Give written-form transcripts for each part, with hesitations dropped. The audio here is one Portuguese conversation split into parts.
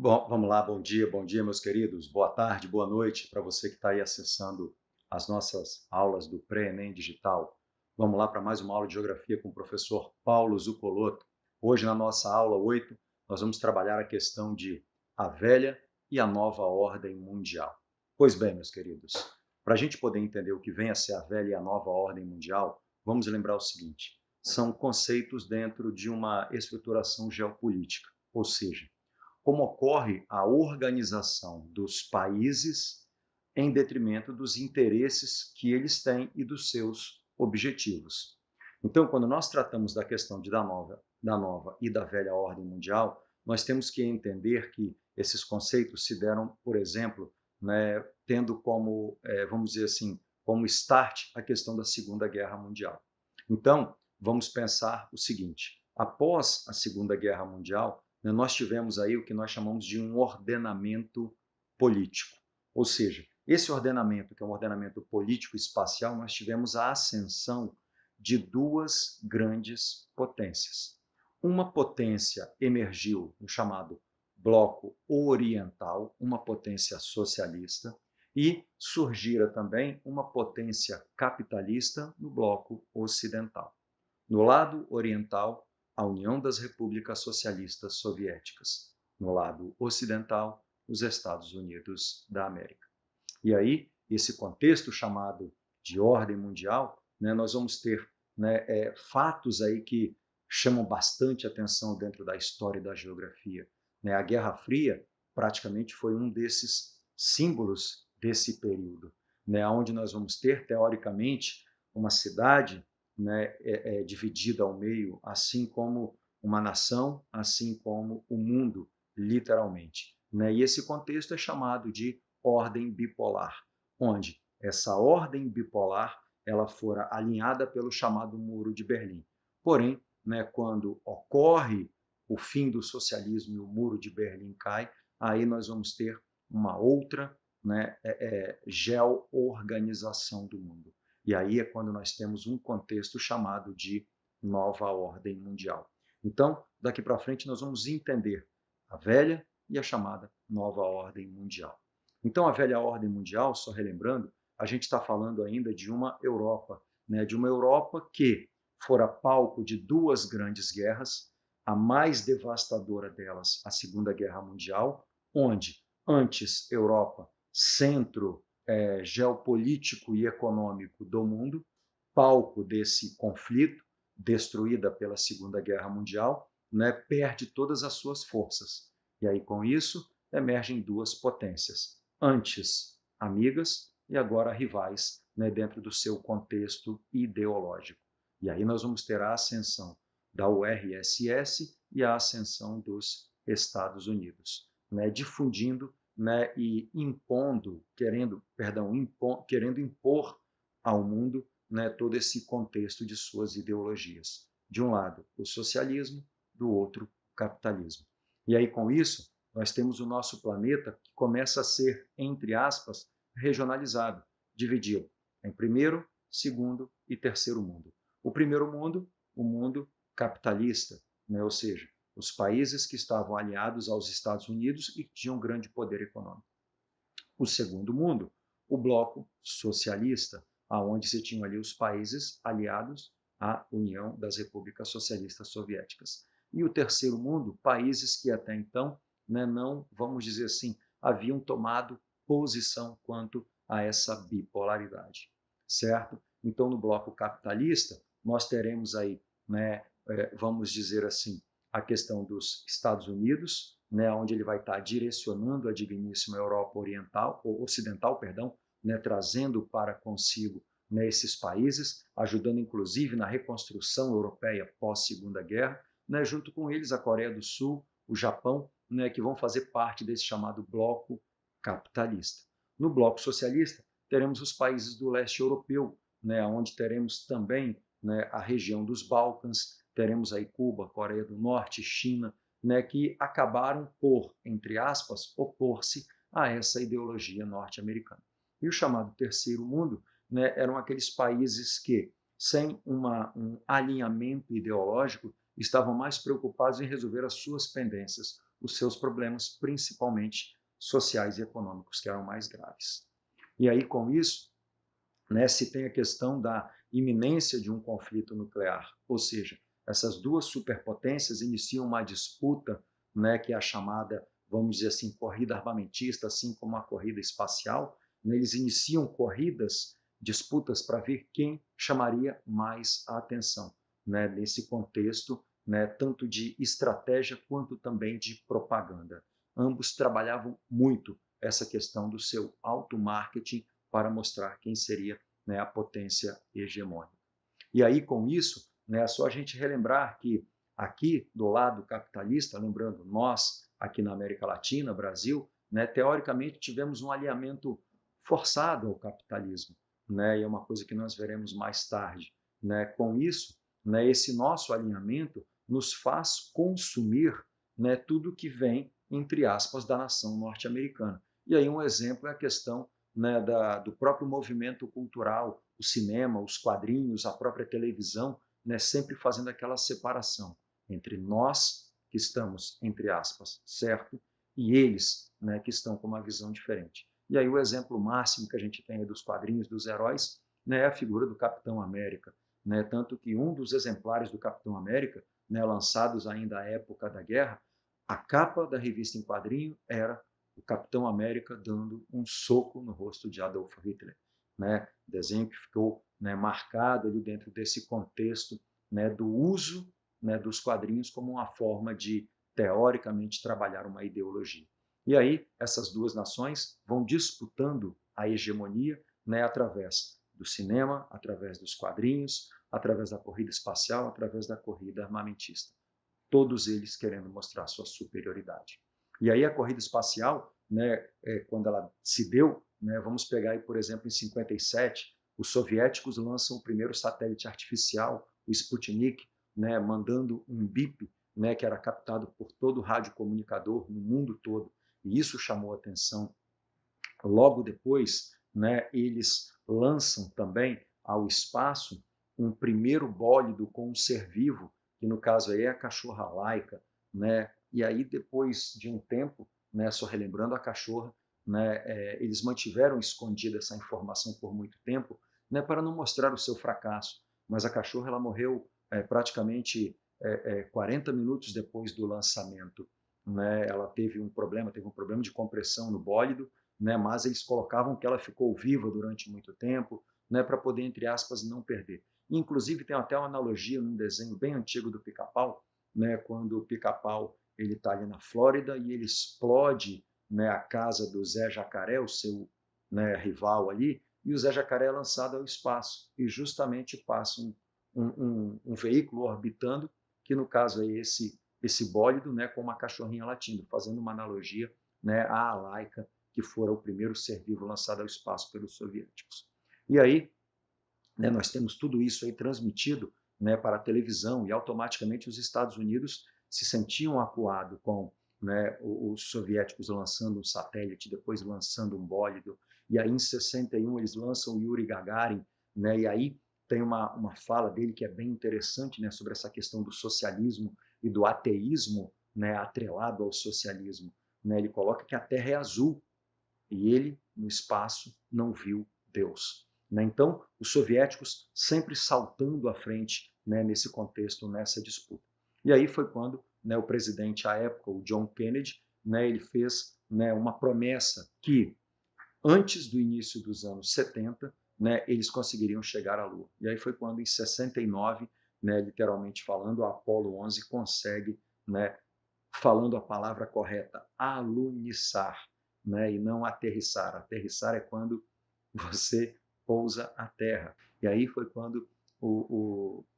Bom, vamos lá, bom dia, meus queridos. Boa tarde, boa noite para você que está aí acessando as nossas aulas do Pré-ENEM Digital. Vamos lá para mais uma aula de Geografia com o professor Paulo Zucolotto. Hoje, na nossa aula 8, nós vamos trabalhar a questão de a velha e a nova ordem mundial. Pois bem, meus queridos, para a gente poder entender o que vem a ser a velha e a nova ordem mundial, vamos lembrar o seguinte: são conceitos dentro de uma estruturação geopolítica, ou seja, como ocorre a organização dos países em detrimento dos interesses que eles têm e dos seus objetivos. Então, quando nós tratamos da questão da nova e da velha ordem mundial, nós temos que entender que esses conceitos se deram, por exemplo, né, tendo como, vamos dizer assim, como start a questão da Segunda Guerra Mundial. Então, vamos pensar o seguinte: após a Segunda Guerra Mundial, né, nós tivemos aí o que nós chamamos de um ordenamento político. Ou seja, esse ordenamento, que é um ordenamento político espacial, nós tivemos a ascensão de duas grandes potências. Uma potência emergiu no chamado Bloco Oriental, uma potência socialista, e surgira também uma potência capitalista no Bloco Ocidental. No lado oriental, a União das Repúblicas Socialistas Soviéticas. No lado ocidental, os Estados Unidos da América. E aí, esse contexto chamado de ordem mundial, né, nós vamos ter, né, fatos aí que chamam bastante atenção dentro da história e da geografia. Né? A Guerra Fria praticamente foi um desses símbolos desse período, né, onde nós vamos ter, teoricamente, uma cidade, né, dividida ao meio, assim como uma nação, assim como o mundo, literalmente. Né? E esse contexto é chamado de ordem bipolar, onde essa ordem bipolar ela fora alinhada pelo chamado Muro de Berlim. Porém, né, quando ocorre o fim do socialismo e o Muro de Berlim cai, aí nós vamos ter uma outra, né, geo-organização do mundo. E aí é quando nós temos um contexto chamado de nova ordem mundial. Então, daqui para frente, nós vamos entender a velha e a chamada nova ordem mundial. Então, a velha ordem mundial, só relembrando, a gente está falando ainda de uma Europa, né, de uma Europa que fora palco de duas grandes guerras, a mais devastadora delas, a Segunda Guerra Mundial, onde antes Europa, centro geopolítico e econômico do mundo, palco desse conflito, destruída pela Segunda Guerra Mundial, né, perde todas as suas forças. E aí, com isso, emergem duas potências, antes amigas e agora rivais, né, dentro do seu contexto ideológico. E aí nós vamos ter a ascensão da URSS e a ascensão dos Estados Unidos, né, difundindo, né, e impondo, querendo impor ao mundo, né, todo esse contexto de suas ideologias. De um lado, o socialismo, do outro, o capitalismo. E aí, com isso, nós temos o nosso planeta que começa a ser, entre aspas, regionalizado, dividido em primeiro, segundo e terceiro mundo. O primeiro mundo, o mundo capitalista, né? Ou seja, os países que estavam aliados aos Estados Unidos e que tinham grande poder econômico. O segundo mundo, o bloco socialista, aonde se tinham ali os países aliados à União das Repúblicas Socialistas Soviéticas. E o terceiro mundo, países que até então, né, não, vamos dizer assim, haviam tomado posição quanto a essa bipolaridade, certo? Então, no bloco capitalista, nós teremos aí, né, vamos dizer assim, a questão dos Estados Unidos, né, onde ele vai estar direcionando a digníssima Europa Oriental, ou Ocidental, perdão, né, trazendo para consigo, né, esses países, ajudando inclusive na reconstrução europeia pós-Segunda Guerra, né, junto com eles a Coreia do Sul, o Japão, né, que vão fazer parte desse chamado bloco capitalista. No bloco socialista, teremos os países do leste europeu, né, onde teremos também, né, a região dos Balcãs, teremos aí Cuba, Coreia do Norte, China, né, que acabaram por, entre aspas, opor-se a essa ideologia norte-americana. E o chamado terceiro mundo, né, eram aqueles países que, sem um alinhamento ideológico, estavam mais preocupados em resolver as suas pendências os seus problemas, principalmente sociais e econômicos, que eram mais graves. E aí, com isso, né, se tem a questão da iminência de um conflito nuclear, ou seja, essas duas superpotências iniciam uma disputa, né, que é a chamada, vamos dizer assim, corrida armamentista, assim como a corrida espacial, né, eles iniciam corridas, disputas para ver quem chamaria mais a atenção, né, nesse contexto, né, tanto de estratégia quanto também de propaganda. Ambos trabalhavam muito essa questão do seu auto-marketing para mostrar quem seria, né, a potência hegemônica. E aí, com isso, né, é só a gente relembrar que aqui do lado capitalista, lembrando, nós aqui na América Latina, Brasil, né, teoricamente tivemos um alinhamento forçado ao capitalismo, né, e é uma coisa que nós veremos mais tarde. Né? Com isso, né, esse nosso alinhamento nos faz consumir, né, tudo que vem, entre aspas, da nação norte-americana. E aí um exemplo é a questão, né, do próprio movimento cultural, o cinema, os quadrinhos, a própria televisão, né, sempre fazendo aquela separação entre nós, que estamos, entre aspas, certo, e eles, né, que estão com uma visão diferente. E aí o exemplo máximo que a gente tem dos quadrinhos, dos heróis, né, é a figura do Capitão América. Né, tanto que um dos exemplares do Capitão América, né, lançados ainda à época da guerra, a capa da revista em quadrinho era o Capitão América dando um soco no rosto de Adolf Hitler. Né? Desenho que ficou, né, marcado ali dentro desse contexto, né, do uso, né, dos quadrinhos como uma forma de, teoricamente, trabalhar uma ideologia. E aí essas duas nações vão disputando a hegemonia, né, através do cinema, através dos quadrinhos, através da corrida espacial, através da corrida armamentista. Todos eles querendo mostrar sua superioridade. E aí a corrida espacial, né, quando ela se deu, né, vamos pegar aí, por exemplo, em 57, os soviéticos lançam o primeiro satélite artificial, o Sputnik, né, mandando um bip, né, que era captado por todo o radiocomunicador no mundo todo, e isso chamou a atenção. Logo depois, né, eles lançam também ao espaço um primeiro bólido com um ser vivo, que no caso aí é a cachorra Laika, né? E aí depois de um tempo, né, só relembrando a cachorra, né, eles mantiveram escondida essa informação por muito tempo, né, para não mostrar o seu fracasso. Mas a cachorra ela morreu praticamente 40 minutos depois do lançamento. Né? Ela teve um problema de compressão no bólido, né, mas eles colocavam que ela ficou viva durante muito tempo, né, para poder, entre aspas, não perder. Inclusive, tem até uma analogia num desenho bem antigo do Pica-Pau, né, quando o Pica-Pau está ali na Flórida e ele explode, né, a casa do Zé Jacaré, o seu, né, rival ali, e o Zé Jacaré é lançado ao espaço, e justamente passa um veículo orbitando, que no caso é esse bólido, né, com uma cachorrinha latindo, fazendo uma analogia, né, à Laika, que fora o primeiro ser vivo lançado ao espaço pelos soviéticos. E aí, né, nós temos tudo isso aí transmitido, né, para a televisão, e automaticamente os Estados Unidos se sentiam acuados com, né, os soviéticos lançando um satélite, depois lançando um bólido, e aí em 61 eles lançam o Yuri Gagarin, né, e aí tem uma fala dele que é bem interessante, né, sobre essa questão do socialismo e do ateísmo, né, atrelado ao socialismo. Né, ele coloca que a Terra é azul, e ele, no espaço, não viu Deus. Né? Então, os soviéticos sempre saltando à frente, né, nesse contexto, nessa disputa. E aí foi quando, né, o presidente à época, o John Kennedy, né, ele fez, né, uma promessa que, antes do início dos anos 70, né, eles conseguiriam chegar à Lua. E aí foi quando, em 69, né, literalmente falando, a Apollo 11 consegue, né, falando a palavra correta, alunissar, né? E não aterrissar. Aterrissar é quando você pousa a terra. E aí foi quando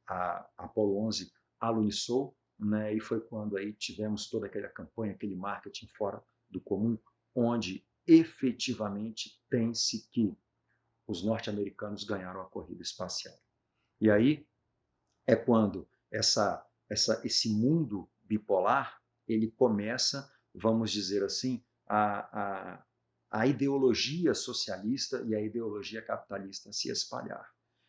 a Apollo 11 alunissou, né? E foi quando aí tivemos toda aquela campanha, aquele marketing fora do comum, onde efetivamente tem-se que os norte-americanos ganharam a corrida espacial. E aí é quando esse mundo bipolar ele começa, vamos dizer assim, a ideologia socialista e a ideologia capitalista a se espalhar.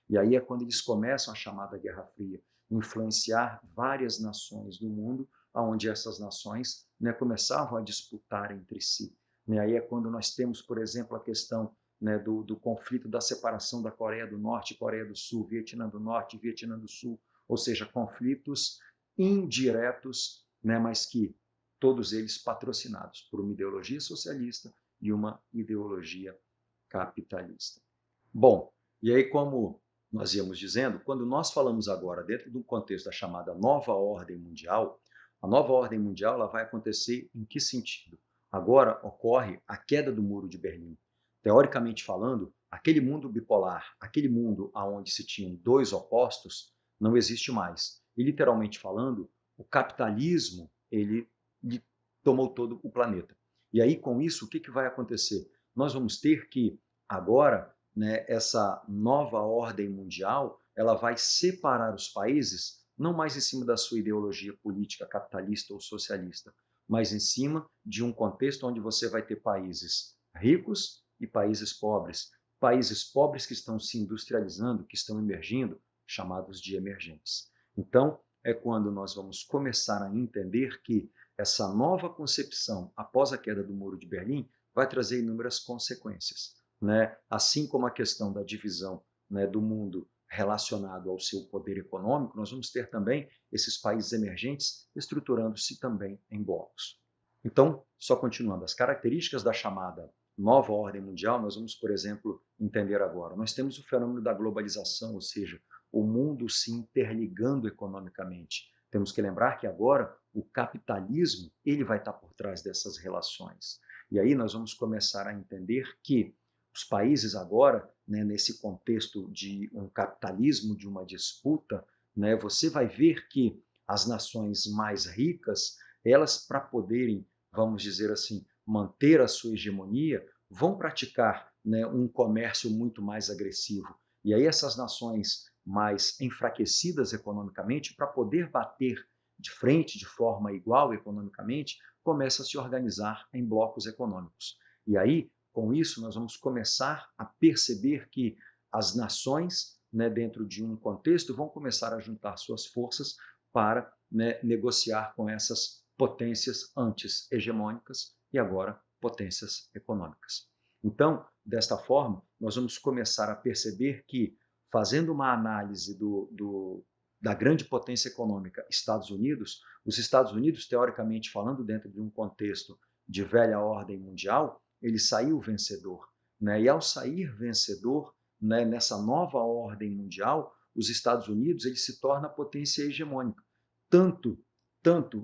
E aí é quando eles começam a chamada Guerra Fria, influenciar várias nações do mundo, onde essas nações, né, começavam a disputar entre si. Né? Aí é quando nós temos, por exemplo, a questão, né, do conflito da separação da Coreia do Norte e Coreia do Sul, Vietnã do Norte e Vietnã do Sul, ou seja, conflitos indiretos, né, mas que todos eles patrocinados por uma ideologia socialista e uma ideologia capitalista. Bom, e aí como nós íamos dizendo, quando nós falamos agora dentro do contexto da chamada nova ordem mundial, a nova ordem mundial ela vai acontecer em que sentido? Agora ocorre a queda do Muro de Berlim. Teoricamente falando, aquele mundo bipolar, aquele mundo onde se tinham dois opostos, não existe mais. E literalmente falando, o capitalismo ele tomou todo o planeta. E aí com isso, o que vai acontecer? Nós vamos ter que agora, né, essa nova ordem mundial, ela vai separar os países não mais em cima da sua ideologia política capitalista ou socialista, mas em cima de um contexto onde você vai ter países ricos e países pobres que estão se industrializando, que estão emergindo, chamados de emergentes. Então, é quando nós vamos começar a entender que essa nova concepção, após a queda do Muro de Berlim, vai trazer inúmeras consequências, né? Assim como a questão da divisão, né, do mundo relacionado ao seu poder econômico, nós vamos ter também esses países emergentes estruturando-se também em blocos. Então, só continuando, as características da chamada nova ordem mundial, nós vamos, por exemplo, entender agora. Nós temos o fenômeno da globalização, ou seja, o mundo se interligando economicamente. Temos que lembrar que agora o capitalismo ele vai estar por trás dessas relações. E aí nós vamos começar a entender que os países agora, né, nesse contexto de um capitalismo, de uma disputa, né, você vai ver que as nações mais ricas, elas para poderem, vamos dizer assim, manter a sua hegemonia, vão praticar, né, um comércio muito mais agressivo. E aí essas nações mais enfraquecidas economicamente, para poder bater de frente de forma igual economicamente, começam a se organizar em blocos econômicos. E aí, com isso, nós vamos começar a perceber que as nações, né, dentro de um contexto, vão começar a juntar suas forças para, né, negociar com essas potências antes hegemônicas e agora potências econômicas. Então, desta forma, nós vamos começar a perceber que, fazendo uma análise da grande potência econômica Estados Unidos, os Estados Unidos, teoricamente falando, dentro de um contexto de velha ordem mundial, ele saiu vencedor. Né? E ao sair vencedor, né, nessa nova ordem mundial, os Estados Unidos ele se torna a potência hegemônica, tanto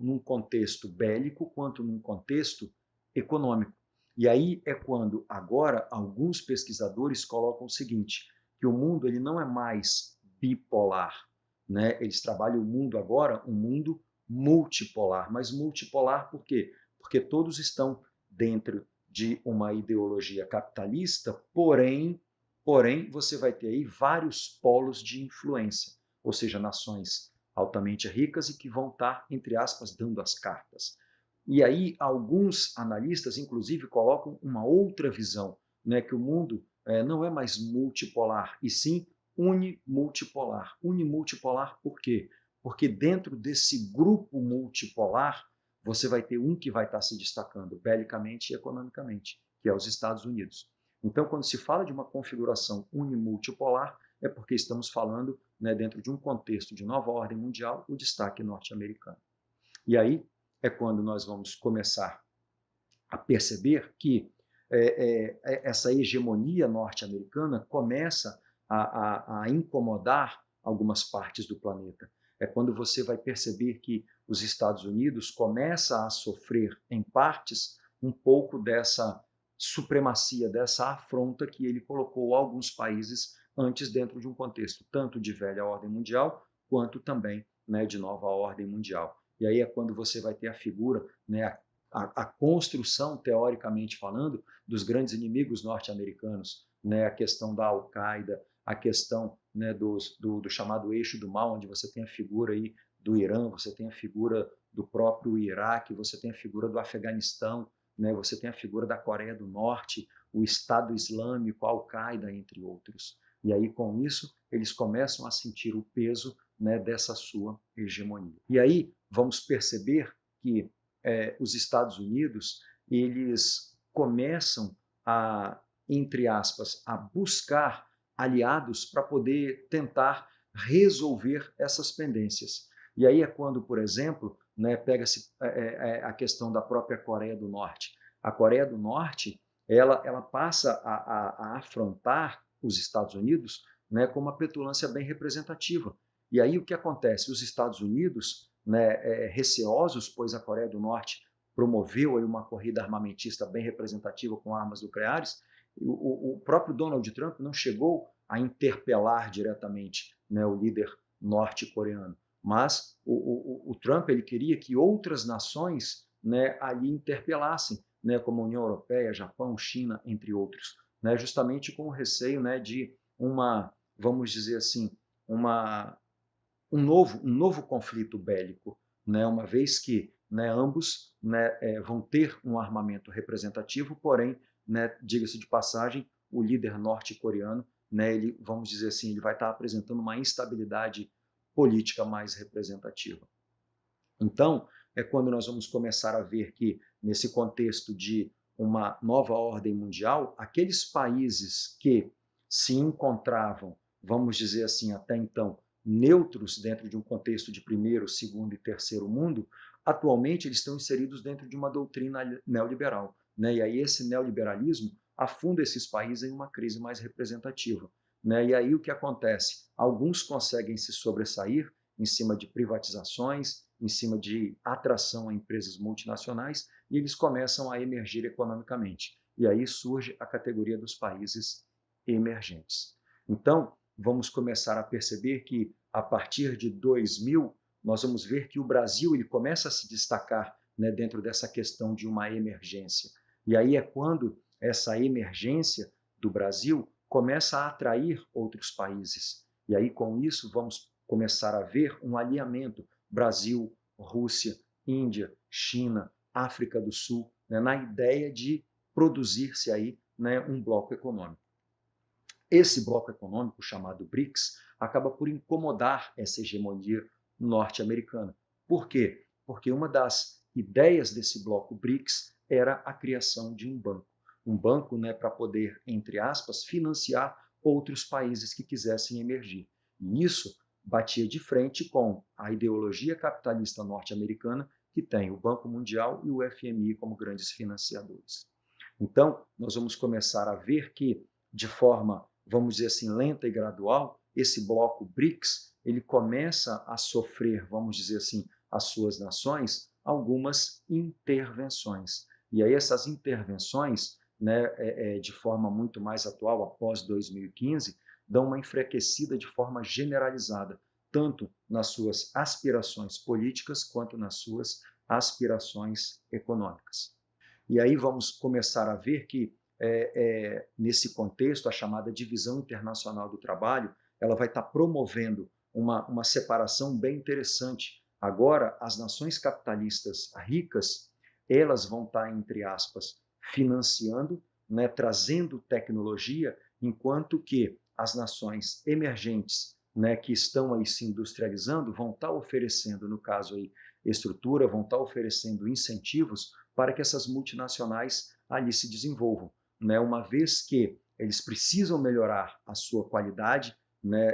num contexto bélico quanto num contexto econômico. E aí é quando agora alguns pesquisadores colocam o seguinte, que o mundo ele não é mais bipolar, né? Eles trabalham o mundo agora, um mundo multipolar. Mas multipolar por quê? Porque todos estão dentro de uma ideologia capitalista, porém você vai ter aí vários polos de influência, ou seja, nações altamente ricas e que vão estar, entre aspas, dando as cartas. E aí alguns analistas, inclusive, colocam uma outra visão, né, que o mundo não é mais multipolar, e sim unimultipolar. Unimultipolar por quê? Porque dentro desse grupo multipolar, você vai ter um que vai estar se destacando belicamente e economicamente, que é os Estados Unidos. Então, quando se fala de uma configuração unimultipolar, é porque estamos falando, né, dentro de um contexto de nova ordem mundial, o destaque norte-americano. E aí é quando nós vamos começar a perceber que essa hegemonia norte-americana começa a incomodar algumas partes do planeta. É quando você vai perceber que os Estados Unidos começa a sofrer, em partes, um pouco dessa supremacia, dessa afronta que ele colocou a alguns países antes dentro de um contexto tanto de velha ordem mundial, quanto também, né, de nova ordem mundial. E aí é quando você vai ter a figura, né, a construção, teoricamente falando, dos grandes inimigos norte-americanos, né, a questão da Al-Qaeda, a questão, né, do chamado eixo do mal, onde você tem a figura aí do Irã, você tem a figura do próprio Iraque, você tem a figura do Afeganistão, né, você tem a figura da Coreia do Norte, o Estado Islâmico, a Al-Qaeda, entre outros. E aí, com isso, eles começam a sentir o peso, né, dessa sua hegemonia. E aí, vamos perceber que os Estados Unidos, eles começam a, entre aspas, a buscar aliados para poder tentar resolver essas pendências. E aí é quando, por exemplo, né, pega-se a questão da própria Coreia do Norte. A Coreia do Norte, ela passa a afrontar os Estados Unidos, né, com uma petulância bem representativa. E aí o que acontece? Os Estados Unidos, né, receosos, pois a Coreia do Norte promoveu aí uma corrida armamentista bem representativa com armas nucleares, o próprio Donald Trump não chegou a interpelar diretamente, né, o líder norte-coreano, mas o Trump ele queria que outras nações, né, ali interpelassem, né, como a União Europeia, Japão, China, entre outros, né, justamente com o receio, né, de uma, vamos dizer assim, um novo conflito bélico, né, uma vez que, né, ambos, né, vão ter um armamento representativo, porém, né, diga-se de passagem, o líder norte-coreano, né, ele, vamos dizer assim, ele vai estar apresentando uma instabilidade política mais representativa. Então, é quando nós vamos começar a ver que, nesse contexto de uma nova ordem mundial, aqueles países que se encontravam, vamos dizer assim, até então, neutros dentro de um contexto de primeiro, segundo e terceiro mundo, atualmente eles estão inseridos dentro de uma doutrina neoliberal, né? E aí esse neoliberalismo afunda esses países em uma crise mais representativa, né? E aí o que acontece? Alguns conseguem se sobressair em cima de privatizações, em cima de atração a empresas multinacionais, e eles começam a emergir economicamente. E aí surge a categoria dos países emergentes. Então, vamos começar a perceber que, a partir de 2000, nós vamos ver que o Brasil ele começa a se destacar, né, dentro dessa questão de uma emergência. E aí é quando essa emergência do Brasil começa a atrair outros países. E aí, com isso, vamos começar a ver um alinhamento Brasil, Rússia, Índia, China, África do Sul, né, na ideia de produzir-se aí, né, um bloco econômico. Esse bloco econômico, chamado BRICS, acaba por incomodar essa hegemonia norte-americana. Por quê? Porque uma das ideias desse bloco BRICS era a criação de um banco, né, para poder, entre aspas, financiar outros países que quisessem emergir. E isso batia de frente com a ideologia capitalista norte-americana, que tem o Banco Mundial e o FMI como grandes financiadores. Então, nós vamos começar a ver que, de forma, vamos dizer assim, lenta e gradual, esse bloco BRICS, ele começa a sofrer, vamos dizer assim, as suas nações, algumas intervenções. E aí essas intervenções, né, de forma muito mais atual, após 2015, dão uma enfraquecida de forma generalizada, tanto nas suas aspirações políticas quanto nas suas aspirações econômicas. E aí vamos começar a ver que, nesse contexto, a chamada divisão internacional do trabalho, ela vai estar promovendo uma separação bem interessante. Agora, as nações capitalistas ricas, elas vão estar, entre aspas, financiando, né, trazendo tecnologia, enquanto que as nações emergentes, né, que estão aí se industrializando, vão estar oferecendo, no caso aí, estrutura, vão estar oferecendo incentivos para que essas multinacionais ali se desenvolvam, né? Uma vez que eles precisam melhorar a sua qualidade, né,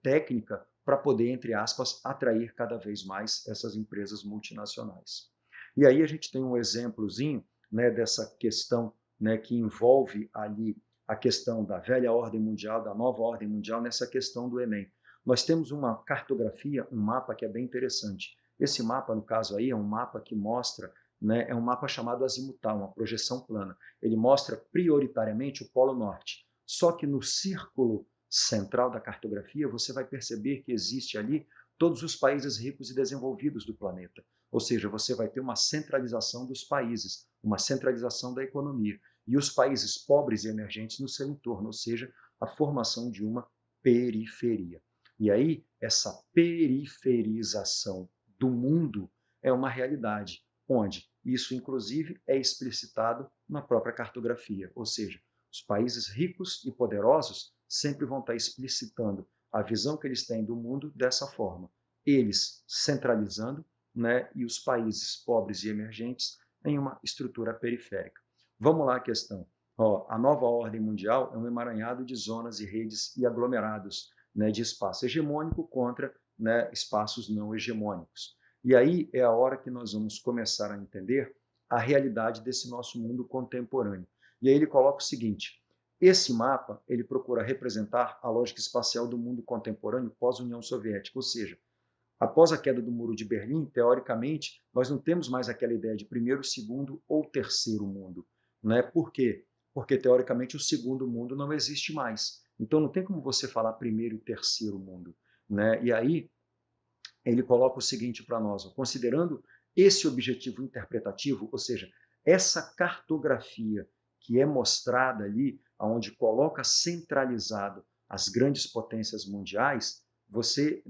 técnica para poder, entre aspas, atrair cada vez mais essas empresas multinacionais. E aí a gente tem um exemplozinho, né, dessa questão, né, que envolve ali a questão da velha ordem mundial, da nova ordem mundial, nessa questão do Enem. Nós temos uma cartografia, um mapa que é bem interessante. Esse mapa, no caso aí, é um mapa que mostra, né, é um mapa chamado azimutal, uma projeção plana. Ele mostra prioritariamente o Polo Norte. Só que no círculo central da cartografia, você vai perceber que existe ali todos os países ricos e desenvolvidos do planeta. Ou seja, você vai ter uma centralização dos países, uma centralização da economia. E os países pobres e emergentes no seu entorno, ou seja, a formação de uma periferia. E aí, essa periferização do mundo é uma realidade, onde isso, inclusive, é explicitado na própria cartografia, ou seja, os países ricos e poderosos sempre vão estar explicitando a visão que eles têm do mundo dessa forma, eles centralizando né, e os países pobres e emergentes em uma estrutura periférica. Vamos lá a questão. Ó, a nova ordem mundial é um emaranhado de zonas e redes e aglomerados, né, de espaço hegemônico contra, né, espaços não hegemônicos. E aí é a hora que nós vamos começar a entender a realidade desse nosso mundo contemporâneo. E aí ele coloca o seguinte: esse mapa ele procura representar a lógica espacial do mundo contemporâneo pós-União Soviética, ou seja, após a queda do Muro de Berlim, teoricamente, nós não temos mais aquela ideia de primeiro, segundo ou terceiro mundo. Né? Por quê? Porque, teoricamente, o segundo mundo não existe mais. Então, não tem como você falar primeiro e terceiro mundo. Né? E aí, ele coloca o seguinte para nós: considerando esse objetivo interpretativo, ou seja, essa cartografia que é mostrada ali, onde coloca centralizado as grandes potências mundiais, você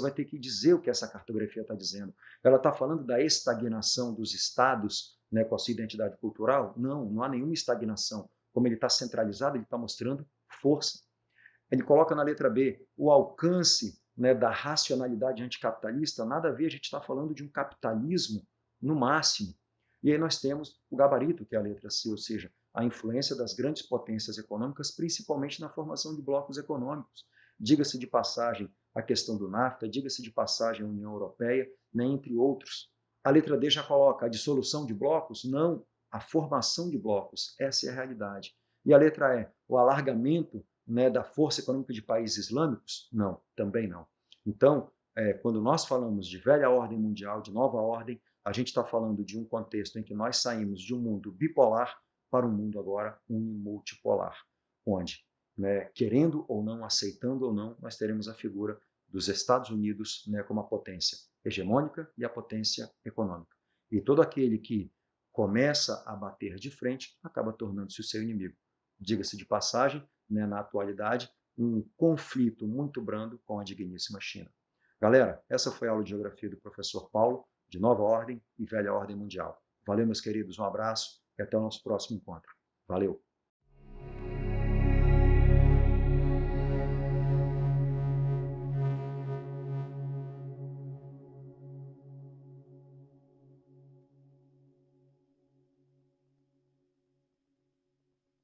vai ter que dizer o que essa cartografia está dizendo. Ela está falando da estagnação dos estados, né, com a sua identidade cultural? Não, não há nenhuma estagnação. Como ele está centralizado, ele está mostrando força. Ele coloca na letra B o alcance, né, da racionalidade anticapitalista. Nada a ver, a gente está falando de um capitalismo no máximo. E aí nós temos o gabarito, que é a letra C, ou seja, a influência das grandes potências econômicas, principalmente na formação de blocos econômicos. Diga-se de passagem a questão do NAFTA, diga-se de passagem a União Europeia, né, entre outros. A letra D já coloca a dissolução de blocos? Não, a formação de blocos. Essa é a realidade. E a letra E, o alargamento, né, da força econômica de países islâmicos? Não, também não. Então, quando nós falamos de velha ordem mundial, de nova ordem, a gente está falando de um contexto em que nós saímos de um mundo bipolar para um mundo agora unimultipolar, onde, né, querendo ou não, aceitando ou não, nós teremos a figura dos Estados Unidos, né, como a potência hegemônica e a potência econômica. E todo aquele que começa a bater de frente acaba tornando-se o seu inimigo. Diga-se de passagem, né, na atualidade, um conflito muito brando com a digníssima China. Galera, essa foi a aula de Geografia do professor Paulo, de Nova Ordem e Velha Ordem Mundial. Valeu, meus queridos, um abraço e até o nosso próximo encontro. Valeu!